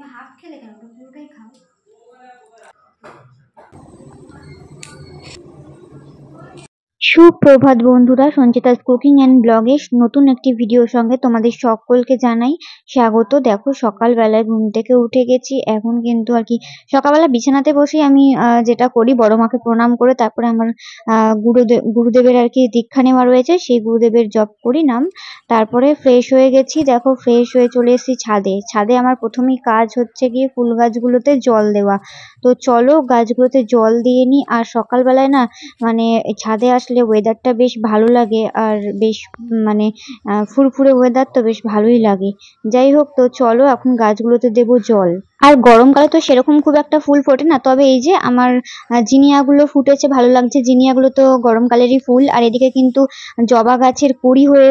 Half খেলে কেন, পুরোটাই খাও। সুপ্রভাত বন্ধুরা, সঞ্চিতাস কুকিং অ্যান্ড ব্লগে নতুন একটি ভিডিওর সঙ্গে তোমাদের সকলকে জানাই স্বাগত। দেখো সকালবেলায় ঘুম থেকে উঠে গেছি, এখন কিন্তু আর কি সকালবেলা বিছানাতে বসে আমি যেটা করি বড় মাকে প্রণাম করে তারপরে আমার গুরুদেবের আর কি দীক্ষা নেওয়া রয়েছে, সেই গুরুদেবের জপ করি নাম। তারপরে ফ্রেশ হয়ে গেছি, দেখো ফ্রেশ হয়ে চলে এসেছি ছাদে। ছাদে আমার প্রথমেই কাজ হচ্ছে গিয়ে ফুল গাছগুলোতে জল দেওয়া। তো চলো গাছগুলোতে জল দিয়ে নি। আর সকালবেলায় না মানে ছাদে আসলে ওয়েদারটা বেশ ভালো লাগে, আর বেশ মানে ফুরফুরে ওয়েদার, তো বেশ ভালোই লাগে। যাই হোক, তো চলো এখন গাছগুলোতে দেবো জল। আর গরমকালে তো সেরকম খুব একটা ফুল ফোটে না, তবে এই যে আমার জিনিয়াগুলো ফুটেছে, ভালো লাগছে। জিনিয়াগুলো তো গরমকালেরই ফুল। আর এদিকে কিন্তু জবা গাছের কুঁড়ি হয়ে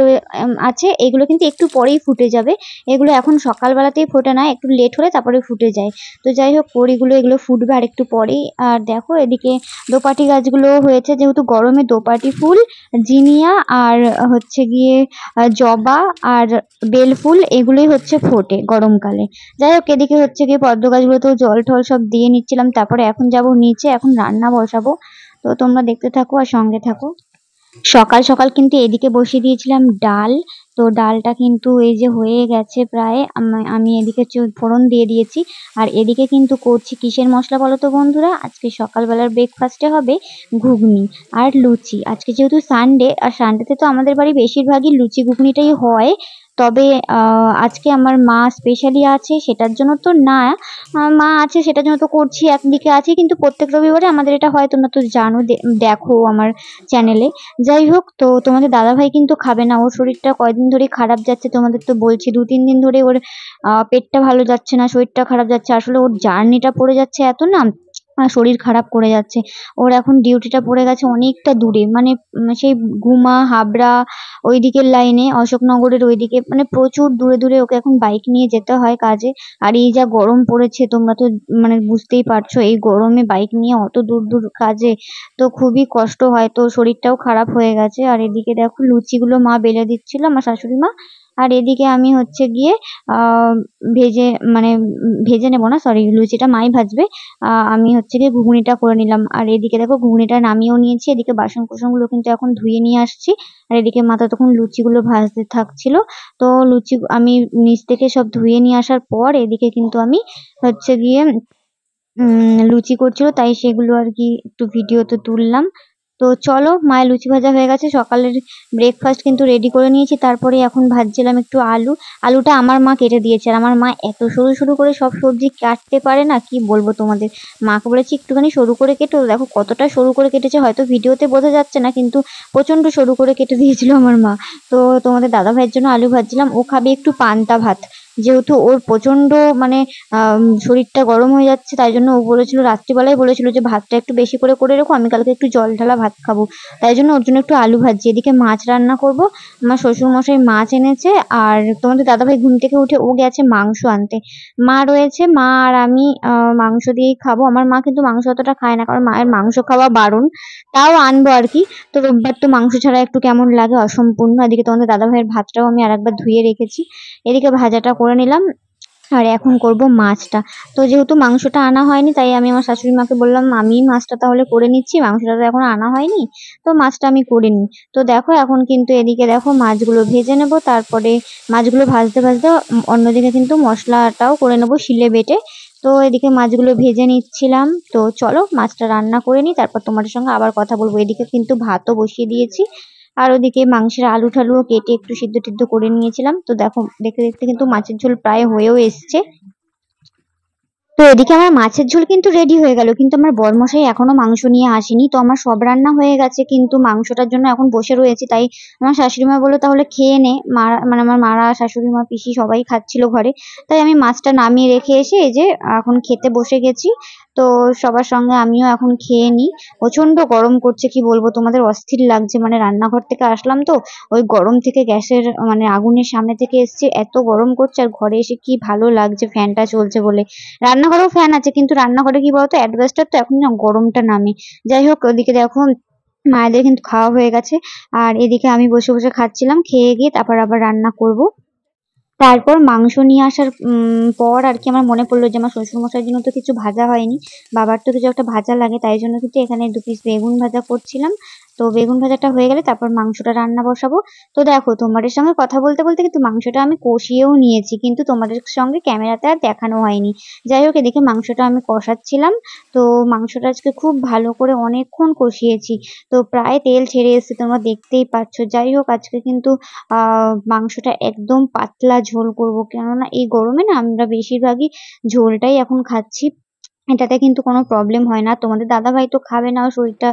আছে, এগুলো কিন্তু একটু পরেই ফুটে যাবে। এগুলো এখন সকালবেলাতেই ফোটে না, একটু লেট হলে তারপরে ফুটে যায়। তো যাই হোক, কুঁড়িগুলো এগুলো ফুটবে আর একটু পরেই। আর দেখো এদিকে দোপাটি গাছগুলো হয়েছে, যেহেতু গরমে দোপাটি ফুল, জিনিয়া আর হচ্ছে গিয়ে জবা আর বেল ফুল এগুলোই হচ্ছে ফোটে গরমকালে। যাই হোক, এদিকে হচ্ছে গিয়ে পদ্ম গাছগুলোতেও জল টল সব দিয়ে নিচ্ছিলাম। তারপরে এখন যাব নিচে, এখন রান্না বসাবো। তো তোমরা দেখতে থাকো আর সঙ্গে থাকো। সকাল সকাল কিন্তু এদিকে বসিয়ে দিয়েছিলাম ডাল। তো ডালটা কিন্তু এই যে হয়ে গেছে প্রায়। আমি এদিকে ফোড়ন দিয়ে দিয়েছি। আর এদিকে কিন্তু করছি কিসের মশলা বলো তো বন্ধুরা? আজকে সকালবেলার ব্রেকফাস্টে হবে ঘুগনি আর লুচি। আজকে যেহেতু সানডে, আর সানডেতে তো আমাদের বাড়ি বেশিরভাগই লুচি ঘুগনিটাই হয়। তবে আজকে আমার মা স্পেশালি আছে, সেটার জন্য তো না, মা আছে সেটার জন্য তো করছি, একদিকে আছি। কিন্তু প্রত্যেক রবিবারে আমাদের এটা হয়, তোমরা তো জানো, দেখো আমার চ্যানেলে। যাই হোক, তো তোমাদের দাদাভাই কিন্তু খাবে না, ওর শরীরটা কয়দিন ধরে খারাপ যাচ্ছে, তোমাদের তো বলছি 2-3 দিন ধরে ওর পেটটা ভালো যাচ্ছে না, শরীরটা খারাপ যাচ্ছে। আসলে ওর জার্নিটা পড়ে যাচ্ছে এত না, শরীর খারাপ করে যাচ্ছে। ওর এখন ডিউটিটা পড়ে গেছে অনেকটা দূরে, মানে সেই গুমা হাবড়া ওই দিকের লাইনে, অশোকনগরের ওইদিকে, মানে প্রচুর দূরে দূরে ওকে এখন বাইক নিয়ে যেতে হয় কাজে। আর এই যা গরম পড়েছে তোমরা তো মানে বুঝতেই পারছো, এই গরমে বাইক নিয়ে অত দূর দূর কাজে তো খুবই কষ্ট হয়। তো শরীরটাও খারাপ হয়ে গেছে। আর এদিকে দেখো লুচিগুলো মা বেলে দিচ্ছিল, আমার শাশুড়ি মা। আর এদিকে আমি হচ্ছে গিয়ে আহ ভেজে মানে ভেজে নেবো না, সরি, লুচিটা মাই ভাজবে। আমি হচ্ছে গিয়ে ঘুগনিটা করে নিলাম। আর এদিকে দেখো ঘুগনিটা নামিয়েও নিয়েছি, এদিকে বাসন কোসনগুলো কিন্তু এখন ধুয়ে নিয়ে আসছি। আর এদিকে মা ততক্ষণ লুচিগুলো ভাজতে থাকছিল। তো লুচি আমি নিচ থেকে সব ধুয়ে নিয়ে আসার পর এদিকে কিন্তু আমি হচ্ছে গিয়ে লুচি করছিল, তাই সেগুলো আর কি একটু ভিডিওতে তুললাম। তো চলো, মায়ের লুচি ভাজা হয়ে গেছে, সকালের ব্রেকফাস্ট কিন্তু রেডি করে নিয়েছি। তারপরে এখন ভাজছিলাম একটু আলু। আলুটা আমার মা কেটে দিয়েছে, আর আমার মা এত সরু সরু করে সব সবজি কাটতে পারে না, কি বলবো তোমাদের। মাকে বলেছি একটুখানি সরু করে কেটো, দেখো কতটা সরু করে কেটেছে, হয়তো ভিডিওতে বোঝা যাচ্ছে না, কিন্তু প্রচন্ড সরু করে কেটে দিয়েছিল আমার মা। তো তোমাদের দাদা ভাইয়ের জন্য আলু ভাজছিলাম, ও খাবে একটু পান্তা ভাত। যেহেতু ওর প্রচন্ড মানে শরীরটা গরম হয়ে যাচ্ছে, তাই জন্য ও বলেছিল, রাত্রিবেলায় বলেছিল যে ভাতটা একটু বেশি করে করে রেখো, আমি কালকে একটু জল ঢালা ভাত খাবো। তাই জন্য ওর জন্য একটু আলু ভাজি। এদিকে মাছ রান্না করব, আমার শ্বশুর মশাই মাছ এনেছে। আর তোমাদের দাদাভাই ঘুম থেকে উঠে ও গেছে মাংস আনতে। মা রয়েছে, মা আর আমি মাংস দিয়েই খাবো। আমার মা কিন্তু মাংস অতটা খায় না, কারণ মায়ের মাংস খাওয়া বারণ। তাও আনবো আর কি। তো রোববার তো মাংস ছাড়া একটু কেমন লাগে, অসম্পূর্ণ। এদিকে তোমাদের দাদাভাইয়ের ভাতটাও আমি আরেকবার ধুয়ে রেখেছি। এদিকে ভাজাটা করে নিলাম। আর এখন করব মাছটা। তো যেহেতু মাংসটা আনা হয়নি, তাই আমি আমার শাশুড়ি মাকে বললাম আমি মাছটা তাহলে করে নিচ্ছি, মাংসটা তো এখন আনা হয়নি, তো মাছটা আমি করে নিই। তো দেখো এখন কিন্তু এদিকে দেখো মাছগুলো ভেজে নেব, তারপরে মাছগুলো ভাজতে ভাজতে অন্যদিকে কিন্তু মশলাটাও করে নেবো শিলে বেটে। তো এদিকে মাছগুলো ভেজে নিচ্ছিলাম। তো চলো মাছটা রান্না করে নিই, তারপর তোমাদের সঙ্গে আবার কথা বলবো। এদিকে কিন্তু ভাতও বসিয়ে দিয়েছি। আর ওদিকে মাংসের আলু ঠালুও কেটে একটু সিদ্ধ টিদ্ধ করে নিয়েছিলাম। তো দেখো দেখতে দেখতে কিন্তু মাছের ঝোল প্রায় হয়েও এসছে। তো এদিকে আমার মাছের ঝোল কিন্তু রেডি হয়ে গেল, কিন্তু আমার বরমশাই এখনো মাংস নিয়ে আসেনি। তো আমার সব রান্না হয়ে গেছে, কিন্তু মাংসটার জন্য এখন বসে রয়েছি। তাই আমার শাশুড়ি মা বললো তাহলে খেয়ে নে। মা মানে আমার মারা, শাশুড়ি মা, পিসি সবাই খাচ্ছিল ঘরে। তাই আমি মাছটা নামিয়ে রেখে এসে এই যে এখন খেতে বসে গেছি। তো সবার সঙ্গে আমিও এখন খেয়ে নিই। প্রচন্ড গরম করছে, কি বলবো তোমাদের, অস্থির লাগছে। মানে রান্নাঘর থেকে আসলাম তো ওই গরম থেকে, গ্যাসের মানে আগুনের সামনে থেকে এসছে, এত গরম করছে। আর ঘরে এসে কি ভালো লাগছে ফ্যানটা চলছে বলে। রান্নাঘরেও ফ্যান আছে, কিন্তু রান্নাঘরে কি বলতো, অ্যাডভেস্টার তো, এখন না গরমটা নামে। যাই হোক, ওদিকে দেখো মায়েদের কিন্তু খাওয়া হয়ে গেছে। আর এদিকে আমি বসে বসে খাচ্ছিলাম, খেয়ে গিয়ে তারপর আবার রান্না করব। তারপর মাংস নিয়ে আসার পর আর কি আমার মনে পড়লো যে আমার শ্বশুরমশাইয়ের জন্য তো কিছু ভাজা হয়নি, বাবার তো কিছু একটা ভাজা লাগে, তাই জন্য কিন্তু এখানে 2 পিস বেগুন ভাজা করছিলাম। তো বেগুন ভাজাটা হয়ে গেলে তারপর মাংসটা রান্না বসাবো। তো দেখো তোমাদের সঙ্গে কথা বলতে বলতে কিন্তু মাংসটা আমি কষিয়েও নিয়েছি, কিন্তু তোমাদের সঙ্গে ক্যামেরাতে আর দেখানো হয়নি। যাই হোক, এদিকে মাংসটা আমি কষাচ্ছিলাম। তো মাংসটা আজকে খুব ভালো করে অনেকক্ষণ কষিয়েছি, তো প্রায় তেল ছেড়ে এসেছে, তোমরা দেখতেই পাচ্ছ। যাই হোক, আজকে কিন্তু মাংসটা একদম পাতলা ঝোল করব, কেননা এই গরমে না আমরা বেশিরভাগই ঝোলটাই এখন খাচ্ছি, এটাতে কিন্তু কোনো প্রবলেম হয় না। তোমাদের দাদাভাই তো খাবে না, ওর শরীরটা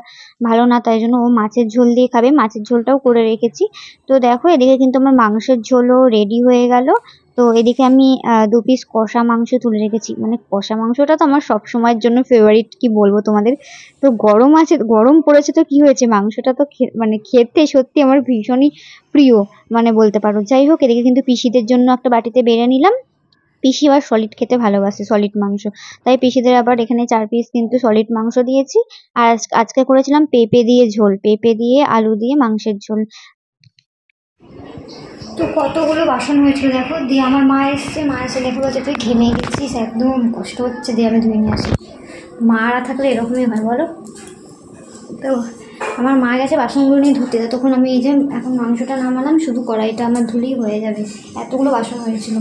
ভালো না, তাই জন্য ও মাছের ঝোল দিয়ে খাবে, মাছের ঝোলটাও করে রেখেছি। তো দেখো এদিকে কিন্তু আমার মাংসের ঝোলও রেডি হয়ে গেল। তো এদিকে আমি 2 পিস কষা মাংস তুলে রেখেছি, মানে কষা মাংসটা তো আমার সব সময়ের জন্য ফেভারিট, কি বলবো তোমাদের। তো গরম আছে, গরম পড়েছে তো কি হয়েছে, মাংসটা তো মানে খেতে সত্যি আমার ভীষণই প্রিয়, মানে বলতে পারো। যাই হোক, এদিকে কিন্তু পিসিদের জন্য একটা বাটিতে বেড়ে নিলাম। পিসি আবার সলিড খেতে ভালোবাসে, সলিড মাংস, তাই পিসিদের আবার এখানে 4 পিস কিন্তু সলিড মাংস দিয়েছি। আর আজকে করেছিলাম পেঁপে দিয়ে ঝোল, পেঁপে দিয়ে আলু দিয়ে মাংসের ঝোল। তো কতগুলো বাসন হয়েছিল দেখো, দিয়ে আমার মা এসছে, মা এসে দেখো যে তুই ঘেমে গেছিস, একদম কষ্ট হচ্ছে, দিয়ে আমি ধুয়ে নিয়ে আসি। মারা থাকলে এরকমই হয় বলো। তো আমার মা গেছে বাসনগুলো নিয়ে ধুতে, তখন আমি এই যে এখন মাংসটা নামালাম, শুধু কড়াইটা আমার ধুলেই হয়ে যাবে, এতগুলো বাসন হয়েছিল।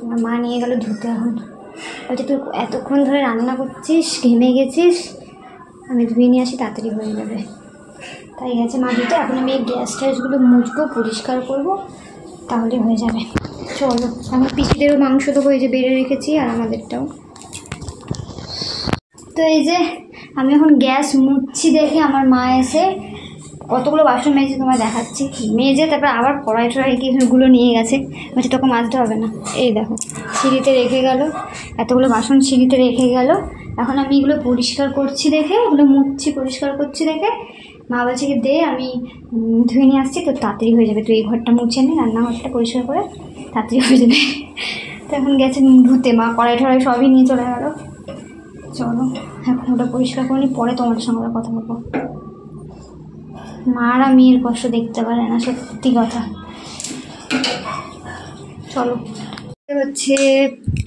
আমার মা নিয়ে গেল ধুতে। এখন বলছে তুই এতক্ষণ ধরে রান্না করছিস, ঘেমে গেছিস, আমি ধুয়ে নিয়ে আসি, তাড়াতাড়ি হয়ে যাবে। তাই গেছে মা ধুতে। এখন আমি এই গ্যাস ট্যাসগুলো মুছবো, পরিষ্কার করবো, তাহলে হয়ে যাবে। চলো, আমার পিসিদেরও মাংস তো হয়ে যে বেড়ে রেখেছি, আর আমাদেরটাও। তো এই যে আমি এখন গ্যাস মুছছি, দেখে আমার মা এসে কতগুলো বাসন মেজে তোমায় দেখাচ্ছি, মেজে তারপর আবার কড়াই টড়াইগুলো নিয়ে গেছে, বলছে তোকে মাজতে হবে না। এই দেখো সিঁড়িতে রেখে গেল, এতগুলো বাসন সিঁড়িতে রেখে গেল। এখন আমি এগুলো পরিষ্কার করছি দেখে, এগুলো মুছছি, পরিষ্কার করছি দেখে মা বলছে কি দে, আমি ধুয়ে নিয়ে আসছি, তো তাড়াতাড়ি হয়ে যাবে, তুই এই ঘরটা মুছে নে, রান্নাঘরটা পরিষ্কার করে তাড়াতাড়ি হয়ে যাবে। তো এখন গেছে ধুতে, মা কড়াই টড়াই সবই নিয়ে চলে গেল। চলো এখন ওটা পরিষ্কার করে নি, পরে তোমাদের সঙ্গে কথা বলবো। মারা মেয়ের কষ্ট দেখতে পারে না, সত্যি কথা। চলো, হচ্ছে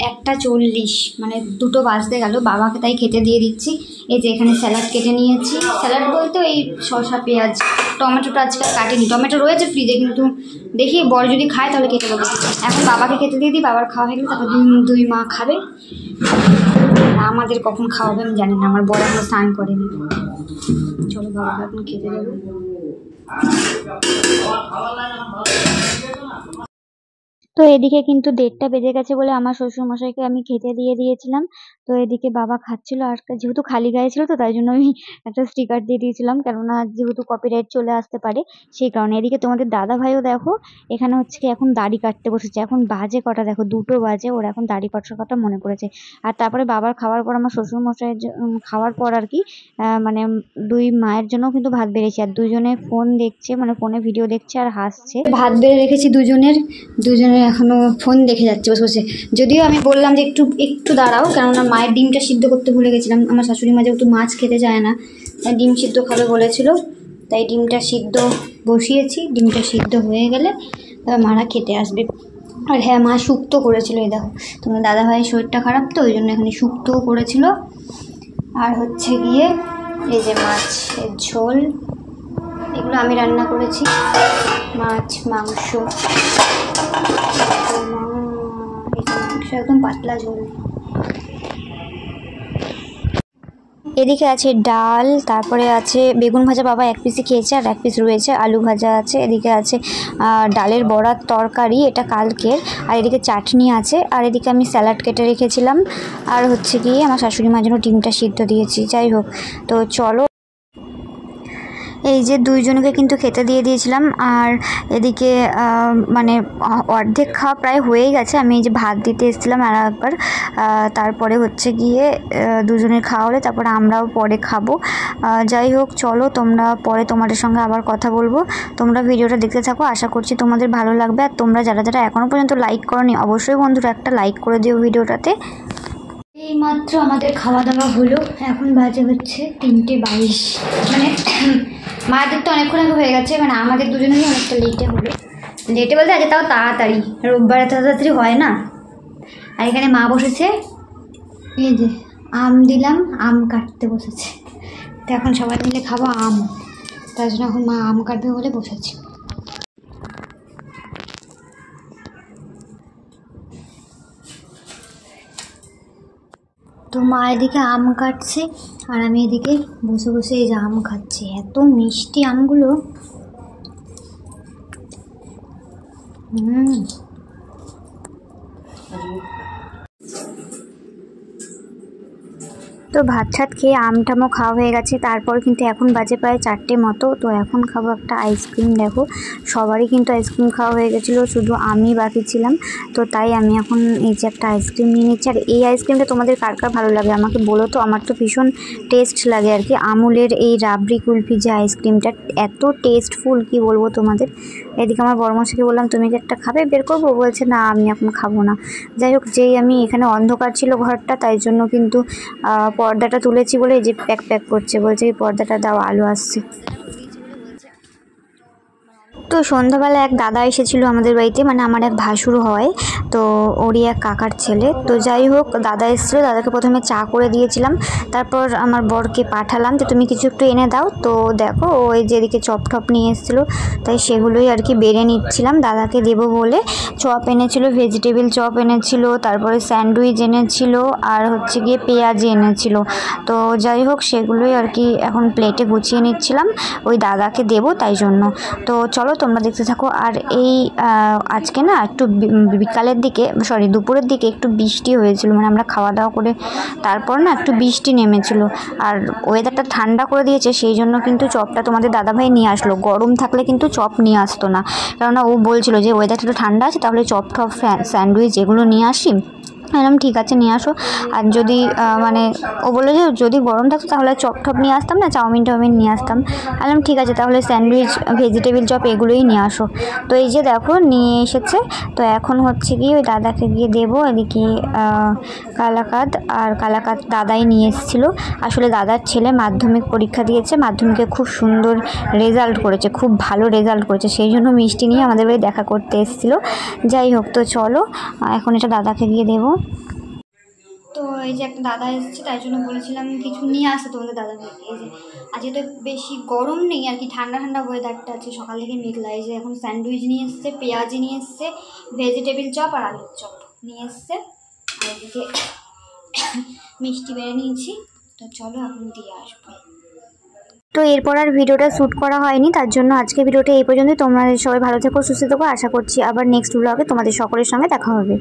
1:40, মানে 2টো বাজতে গেল, বাবাকে তাই খেতে দিয়ে দিচ্ছি। এই যে এখানে স্যালাড কেটে নিয়েছি, স্যালাড বলতে এই শসা পেঁয়াজ, টমেটোটা আজকে কাটিনি, টমেটো রয়েছে ফ্রিজে, কিন্তু দেখি বর যদি খায় তাহলে কেটে দেবো। এখন বাবাকে খেতে দিয়ে দিই, বাবার খাওয়া হয়ে গেলে তারপর দুই মা খাবে। আমাদের কখন খাওয়াবে আমি জানি না, আমার বর এখনো স্নান করেনি। চলো বাবাকে এখন খেতে দেবো। তো এদিকে কিন্তু 1:30 বেজে গেছে বলে আমার শ্বশুরমশাইকে আমি খেতে দিয়ে দিয়েছিলাম। তো এদিকে বাবা খাচ্ছিল, আর যেহেতু খালি গায়ে ছিল তো তাই জন্য আমি একটা স্টিকার দিয়ে দিয়েছিলাম, কেননা যেহেতু কপিরাইট চলে আসতে পারে সেই কারণে। এদিকে তোমাদের দাদা ভাইও দেখো এখানে হচ্ছে কি এখন দাড়ি কাটতে বসেছে, এখন বাজে কটা দেখো, 2টো বাজে, ওর এখন দাড়ি কাটার কথা মনে পড়েছে। আর তারপরে বাবার খাওয়ার পর আমার শ্বশুরমশাইয়ের খাওয়ার পর আর কি মানে 2 মায়ের জন্য কিন্তু ভাত বেড়েছি, আর দুজনে ফোন দেখছে, মানে ফোনে ভিডিও দেখছে আর হাসছে। ভাত বেড়ে রেখেছি দুজনে এখনো ফোন দেখে যাচ্ছে বসে বসে। যদিও আমি বললাম যে একটু দাঁড়াও, কেননা মায়ের ডিমটা সিদ্ধ করতে ভুলে গেছিলাম। আমার শাশুড়ি মা যেহেতু মাছ খেতে চায় না, তাই ডিম সিদ্ধ খাবে বলেছিল, তাই ডিমটা সিদ্ধ বসিয়েছি। ডিমটা সিদ্ধ হয়ে গেলে মারা খেতে আসবে। আর হ্যাঁ, মা শুক্তো করেছিল, এই দেখো তোমার দাদাভাইয়ের শরীরটা খারাপ তো ওই জন্য এখানে শুক্তোও করেছিল। আর হচ্ছে গিয়ে এই যে মাছের ঝোল, এগুলো আমি রান্না করেছি, মাছ মাংস, একদম পাতলা ঝোল। এদিকে আছে ডাল, তারপরে আছে বেগুন ভাজা, বাবা 1 পিসই খেয়েছে আর 1 পিস রয়েছে, আলু ভাজা আছে, এদিকে আছে ডালের বড়ার তরকারি, এটা কালকের, আর এদিকে চাটনি আছে, আর এদিকে আমি স্যালাড কেটে রেখেছিলাম, আর হচ্ছে গিয়ে আমার শাশুড়ি মার জন্য ডিমটা সিদ্ধ দিয়েছি। যাই হোক, তো চলো, এই যে দুইজনকে কিন্তু খেতে দিয়ে দিয়েছিলাম। আর এদিকে মানে অর্ধেক খাওয়া প্রায় হয়েই গেছে, আমি এই যে ভাত দিতে এসেছিলাম আর একবার, তারপরে হচ্ছে গিয়ে দুজনের খাওয়া হলে তারপরে আমরাও পরে খাবো। যাই হোক, চলো তোমরা পরে তোমাদের সঙ্গে আবার কথা বলবো। তোমরা ভিডিওটা দেখতে থাকো, আশা করছি তোমাদের ভালো লাগবে। আর তোমরা যারা এখনও পর্যন্ত লাইক করোনি, অবশ্যই বন্ধুরা একটা লাইক করে দিও ভিডিওটাতে। এই মাত্র আমাদের খাওয়া দাওয়া হলো, এখন বাজে হচ্ছে 3:22, মানে মায়েদের তো অনেকক্ষণ আগে হয়ে গেছে, মানে আমাদের দুজনেরই অনেকটা লেটে হলো। তো লেটে বলতে আজ তাও তাড়াতাড়ি, রোববারে তো তাড়াতাড়ি হয় না। আর এখানে মা বসেছে, এই যে আম দিলাম, আম কাটতে বসেছে। তো এখন সবাই মিলে খাবো আম, তার জন্য এখন মা আম কাটবে বলে বসেছে। তো মা এদিকে আম কাটছে আর আমি এদিকে বসে বসে এই যে আম খাচ্ছি। এত মিষ্টি আমগুলো। তো ভাত ছাত খেয়ে আমটামও খাওয়া হয়ে গেছে। তারপর কিন্তু এখন বাজে প্রায় 4টে মতো। তো এখন খাবো একটা আইসক্রিম। দেখো সবারই কিন্তু আইসক্রিম খাওয়া হয়ে গেছিলো, শুধু আমি বাকি ছিলাম। তো তাই আমি এখন এই যে একটা আইসক্রিম নিয়ে নিচ্ছি। আর এই আইসক্রিমটা তোমাদের কার কার ভালো লাগে আমাকে বলো তো। আমার তো ভীষণ টেস্ট লাগে আর কি। আমুলের এই রাবড়ি কুলফি যে আইসক্রিমটা, এত টেস্টফুল কি বলবো তোমাদের। এদিকে আমার বড়মশাইকে বললাম তুমি কি একটা খাবে, বের করবো, বলছে না আমি এখন খাবো না। যাই হোক, যেই আমি এখানে অন্ধকার ছিল ঘরটা, তাই জন্য কিন্তু পর্দাটা তুলেছি বলে যে প্যাক প্যাক করছে, বলছে এই পর্দাটা দাও আলো আসছে। তো সন্ধ্যাবেলা এক দাদা এসেছিলো আমাদের বাড়িতে, মানে আমার এক ভাসুর হয়, তো ওরই এক কাকার ছেলে। তো যাই হোক, দাদা এসেছিলো, দাদাকে প্রথমে চা করে দিয়েছিলাম, তারপর আমার বরকে পাঠালাম যে তুমি কিছু একটু এনে দাও। তো দেখো ওই যেদিকে চপ টপ নিয়ে এসেছিলো, তাই সেগুলোই আর কি বেড়ে নিচ্ছিলাম দাদাকে দেবো বলে। চপ এনেছিল, ভেজিটেবিল চপ এনেছিল, তারপরে স্যান্ডউইচ এনেছিল, আর হচ্ছে গিয়ে পেঁয়াজি এনেছিল। তো যাই হোক, সেগুলোই আর কি এখন প্লেটে গুছিয়ে নিচ্ছিলাম, ওই দাদাকে দেবো তাই জন্য। তো চলো তোমরা দেখতে থাকো। আর এই আজকে না একটু বিকালের দিকে, সরি দুপুরের দিকে একটু বৃষ্টি হয়েছিল, মানে আমরা খাওয়া দাওয়া করে তারপর না একটু বৃষ্টি নেমেছিল, আর ওয়েদারটা ঠান্ডা করে দিয়েছে, সেই জন্য কিন্তু চপটা তোমাদের দাদাভাই নিয়ে আসলো। গরম থাকলে কিন্তু চপ নিয়ে আসতো না, কেননা ও বলছিল যে ওয়েদারটা একটু ঠান্ডা আছে, তাহলে চপ টপ স্যান্ডউইচ এগুলো নিয়ে আসি। বললাম ঠিক আছে নিয়ে আসো। আর যদি মানে ও বললো যে যদি গরম থাকতো তাহলে চপ টপ নিয়ে আসতাম না, চাউমিন টাউমিন নিয়ে আসতাম। বললাম ঠিক আছে, তাহলে স্যান্ডউইচ ভেজিটেবিল চপ এগুলোই নিয়ে আসো। তো এই যে দেখো নিয়ে এসেছে। তো এখন হচ্ছে কি ওই দাদাকে গিয়ে দেবো। এদিকে কালাকাঁদ, আর কালাকাঁদ দাদাই নিয়ে এসেছিলো। আসলে দাদার ছেলে মাধ্যমিক পরীক্ষা দিয়েছে, মাধ্যমিকে খুব সুন্দর রেজাল্ট করেছে, খুব ভালো রেজাল্ট করেছে, সেই জন্য মিষ্টি নিয়ে আমাদের বাড়ি দেখা করতে এসেছিলো। যাই হোক, তো চলো এখন এটা দাদাকে গিয়ে দেবো। তো এই যে একটা দাদা এসেছে, তাই জন্য বলেছিলাম কিছু নিয়ে আসতে তোমাদের দাদাভাইকে। এই যে আজকে তো বেশি গরম নেই আর কি, ঠান্ডা ঠান্ডা ওয়েদারটা আছে, সকাল থেকে মেঘলা। এই যে এখন স্যান্ডউইচ নিয়ে এসছে, পেঁয়াজি নিয়ে এসছে, ভেজিটেবিল চপ আর আলুর চপ নিয়ে এসছে, আর এদিকে মিষ্টি বেড়ে নিয়েছি। তো চলো এখন দিয়ে আসবো। তো এরপর আর ভিডিওটা শ্যুট করা হয়নি, তার জন্য আজকে ভিডিওটা এই পর্যন্তই। তোমরা সবাই ভালো থেকো, সুস্থ থেকো। আশা করছি আবার নেক্সট ব্লগে তোমাদের সকলের সঙ্গে দেখা হবে।